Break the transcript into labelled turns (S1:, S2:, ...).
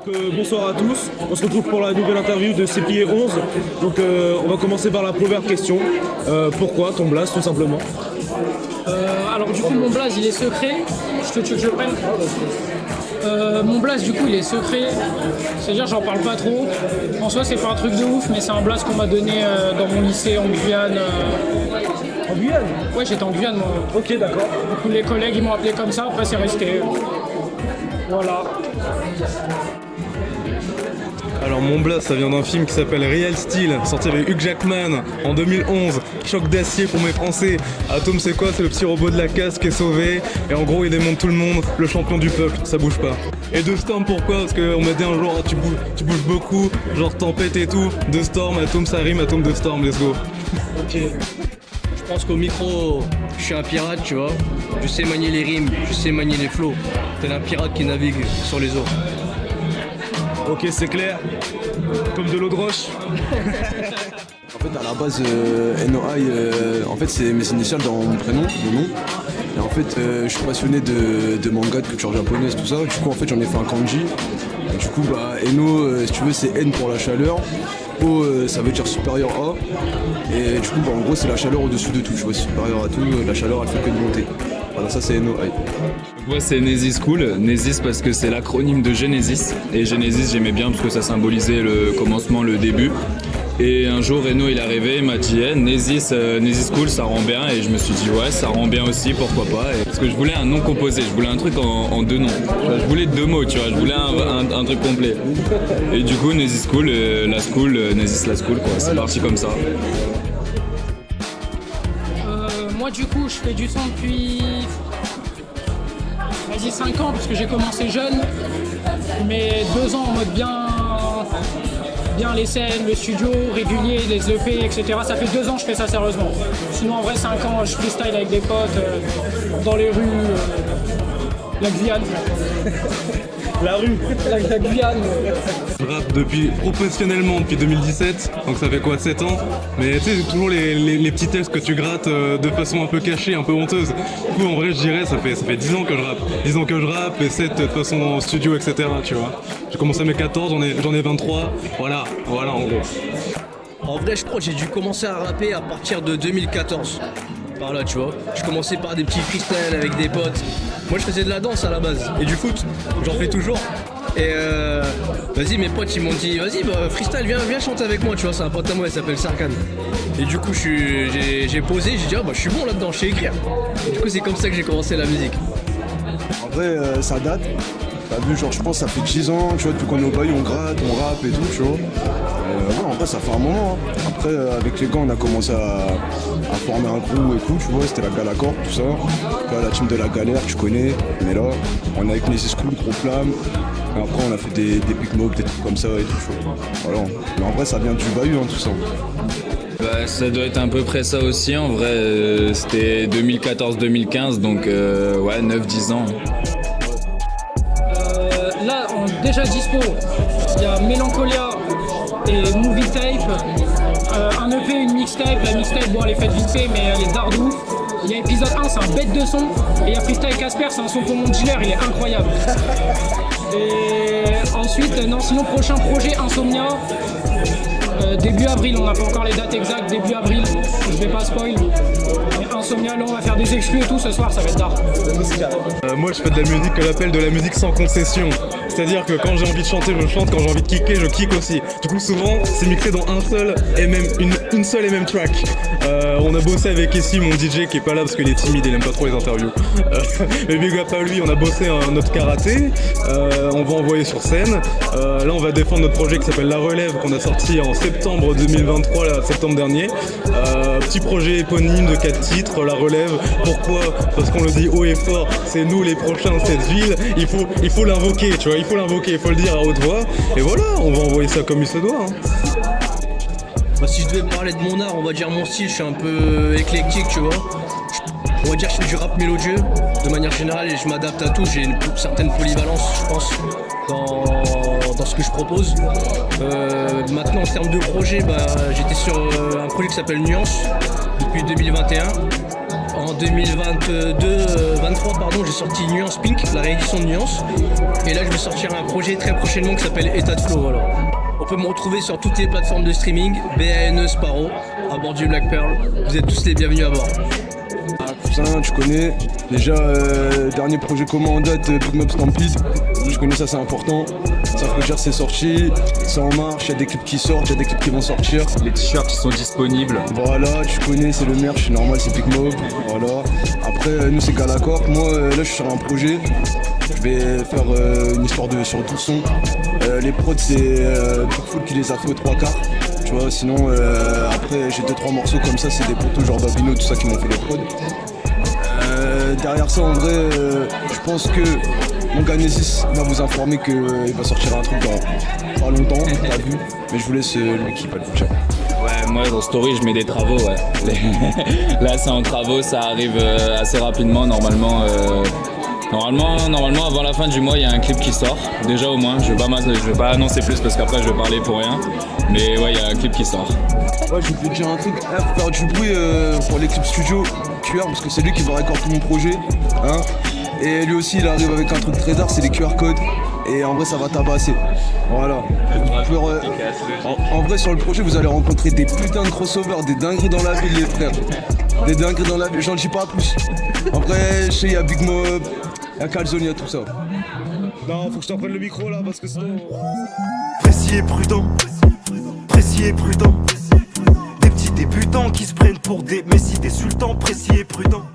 S1: Bonsoir à tous, on se retrouve pour la nouvelle interview de CPA 11. Donc on va commencer par la première question. Pourquoi ton blaze tout simplement?
S2: Alors du coup mon blaze il est secret. Tu veux que je le prenne? Mon blaze du coup il est secret. C'est-à-dire j'en parle pas trop. En soi c'est pas un truc de ouf mais c'est un blaze qu'on m'a donné dans mon lycée en Guyane.
S1: En Guyane?
S2: Ouais j'étais en Guyane moi.
S1: Ok, d'accord.
S2: Du coup les collègues ils m'ont appelé comme ça, après c'est resté. Voilà.
S3: Alors mon blaze ça vient d'un film qui s'appelle Real Steel, sorti avec Hugh Jackman en 2011. Choc d'acier pour mes Français. Atom c'est quoi? C'est le petit robot de la casse qui est sauvé. Et en gros il démonte tout le monde, le champion du peuple, ça bouge pas. Et de Storm pourquoi? Parce qu'on m'a dit un jour tu bouges beaucoup, genre tempête et tout. De Storm, Atom ça rime, Atom de Storm, let's go.
S1: Ok.
S4: Je pense qu'au micro, je suis un pirate, tu vois. Je sais manier les rimes, je sais manier les flots. Tel un pirate qui navigue sur les eaux.
S1: Ok, c'est clair. Comme de l'eau de roche.
S5: En fait, à la base, NOI, en fait, c'est mes initiales dans mon prénom, mon nom. Et en fait, je suis passionné de manga, de culture japonaise, tout ça. Du coup, en fait, j'en ai fait un kanji. Et du coup, Eno, si tu veux, c'est N pour la chaleur. O, ça veut dire supérieur à. Et du coup, en gros, c'est la chaleur au-dessus de tout. Tu vois, supérieur à tout, la chaleur, elle fait que de monter. Voilà, ça, c'est NOI.
S6: Moi c'est Nesis Cool, Nesis parce que c'est l'acronyme de Genesis. Et Genesis j'aimais bien parce que ça symbolisait le commencement, le début. Et un jour Reno il est arrivé, il m'a dit hey, Nesis Cool ça rend bien. Et je me suis dit ouais ça rend bien aussi, pourquoi pas. Et parce que je voulais un nom composé, je voulais un truc en deux noms. Je voulais deux mots, tu vois, je voulais un truc complet. Et du coup Nesis Cool, la school, Nesis la school quoi, c'est parti comme ça.
S2: Moi du coup je fais du son depuis 5 ans parce que j'ai commencé jeune, mais 2 ans en mode bien les scènes, le studio, régulier, les EP, etc. Ça fait 2 ans que je fais ça sérieusement. Sinon en vrai 5 ans je freestyle avec des potes dans les rues, la Guyane.
S1: La rue.
S2: La Guyane.
S3: Je rappe professionnellement depuis 2017, donc ça fait quoi, 7 ans. Mais tu sais, toujours les petits textes que tu grattes de façon un peu cachée, un peu honteuse. Du coup, en vrai, je dirais, ça fait 10 ans que je rappe. 10 ans que je rappe et 7 de façon en studio, etc. Tu vois. J'ai commencé à mes 14, j'en ai 23. Voilà en gros.
S4: En vrai, je crois que j'ai dû commencer à rapper à partir de 2014. Par là, tu vois. Je commençais par des petits freestyles avec des potes. Moi, je faisais de la danse à la base et du foot. J'en fais toujours. Et vas-y, mes potes ils m'ont dit vas-y freestyle viens chanter avec moi, tu vois, c'est un pote à moi, il s'appelle Sarkan. Et du coup j'ai posé, j'ai dit je suis bon là-dedans, je sais écrire. Et du coup c'est comme ça que j'ai commencé la musique.
S5: En vrai, ça date. T'as vu, genre, je pense que ça fait 10 ans, tu vois, depuis qu'on est au bail, on gratte, on rappe et tout, tu vois. En vrai, ça fait un moment. Hein. Après, avec les gars, on a commencé à former un crew et tout, tu vois, c'était la Galacor, tout ça. Là, la team de la galère, tu connais. Mais là, on est avec les School, Gros Flamme. Et après, on a fait des big mobs, des trucs comme ça et tout, tu vois. Voilà. Mais en vrai, ça vient du bahut, hein, tout ça.
S6: Bah, ça doit être à peu près ça aussi, en vrai, c'était 2014-2015, donc ouais, 9-10 ans.
S2: Là, déjà dispo, il y a Mélancolia et Movie Tape, un EP, une mixtape. La mixtape, bon, elle est faite vite fait, mais elle est d'ardouf. Il y a épisode 1, c'est un bête de son. Et il y a Freestyle Casper, c'est un son pour mon dealer, il est incroyable. Et ensuite, sinon, prochain projet, Insomnia. Début avril, on n'a pas encore les dates exactes, début avril, je vais pas spoil. Mais Insomnia, là on va faire des exclus et tout ce soir, ça va être tard.
S3: Moi je fais de la musique que j'appelle de la musique sans concession. C'est-à-dire que quand j'ai envie de chanter, je chante, quand j'ai envie de kicker, je kick aussi. Du coup souvent c'est mixé dans un seul et même une seule et même track. On a bossé avec Essie, mon DJ qui est pas là parce qu'il est timide, il aime pas trop les interviews. Mais big up à lui, on a bossé notre karaté, on va envoyer sur scène. Là on va défendre notre projet qui s'appelle La Relève qu'on a sorti en septembre 2023, là, septembre dernier. Petit projet éponyme de 4 titres, La Relève. Pourquoi? Parce qu'on le dit haut et fort, c'est nous les prochains de cette ville. Il faut l'invoquer, tu vois, il faut le dire à haute voix. Et voilà, on va envoyer ça comme il se doit. Hein.
S4: Si je devais parler de mon art, on va dire mon style, je suis un peu éclectique, tu vois. On va dire que je fais du rap mélodieux de manière générale et je m'adapte à tout. J'ai une certaine polyvalence, je pense, dans ce que je propose. Maintenant, en termes de projet, j'étais sur un projet qui s'appelle Nuance depuis 2021. En 2023, pardon, j'ai sorti Nuance Pink, la réédition de Nuance. Et là, je vais sortir un projet très prochainement qui s'appelle État de Flow. Voilà. On peut me retrouver sur toutes les plateformes de streaming, BANE Sparrow, à bord du Black Pearl. Vous êtes tous les bienvenus à bord.
S5: Cousin, tu connais. Déjà, dernier projet commun en date, Big Mob Stampede. Je connais ça, c'est important. Ça veut dire c'est sorti, c'est en marche, il y a des clips qui sortent, il y a des clips qui vont sortir.
S6: Les t-shirts qui sont disponibles.
S5: Voilà, tu connais, c'est le merch, c'est normal, c'est Big Mob. Voilà. Après, nous c'est Galacor. Moi, là, je suis sur un projet. Je vais faire une histoire sur 12 sons. Les prods, c'est Bigfoot qui les a fait aux 3/4. Tu vois, sinon, après, j'ai 2-3 morceaux comme ça, c'est des potos genre Babino, tout ça qui m'ont fait les prods. Derrière ça, en vrai, je pense que mon gars Nesis va vous informer qu'il va sortir un truc dans pas longtemps, t'as vu, mais je vous laisse lui qui va le dire.
S6: Ouais, moi dans Story je mets des travaux, ouais. Là c'est en travaux, ça arrive assez rapidement normalement. Normalement avant la fin du mois il y a un clip qui sort, déjà au moins, je vais pas annoncer plus parce qu'après je vais parler pour rien, mais ouais il y a un clip qui sort.
S5: Ouais, je vais te dire un truc, faut faire du bruit pour l'équipe studio QR parce que c'est lui qui va récolter tout mon projet, hein. Et lui aussi il arrive avec un truc très dark, c'est les QR codes. Et en vrai ça va tabasser. Voilà. En vrai sur le projet vous allez rencontrer des putains de crossovers, des dingueries dans la ville les frères. Des dingueries dans la ville, j'en dis pas plus. Après je sais il y a Big Mob, il y a Calzone, il y a tout ça. Non faut que je t'en prenne le micro là parce que sinon.
S7: Précis et prudent. Précis et prudent. Des petits débutants qui se prennent pour des messies, des sultans, précis et prudents.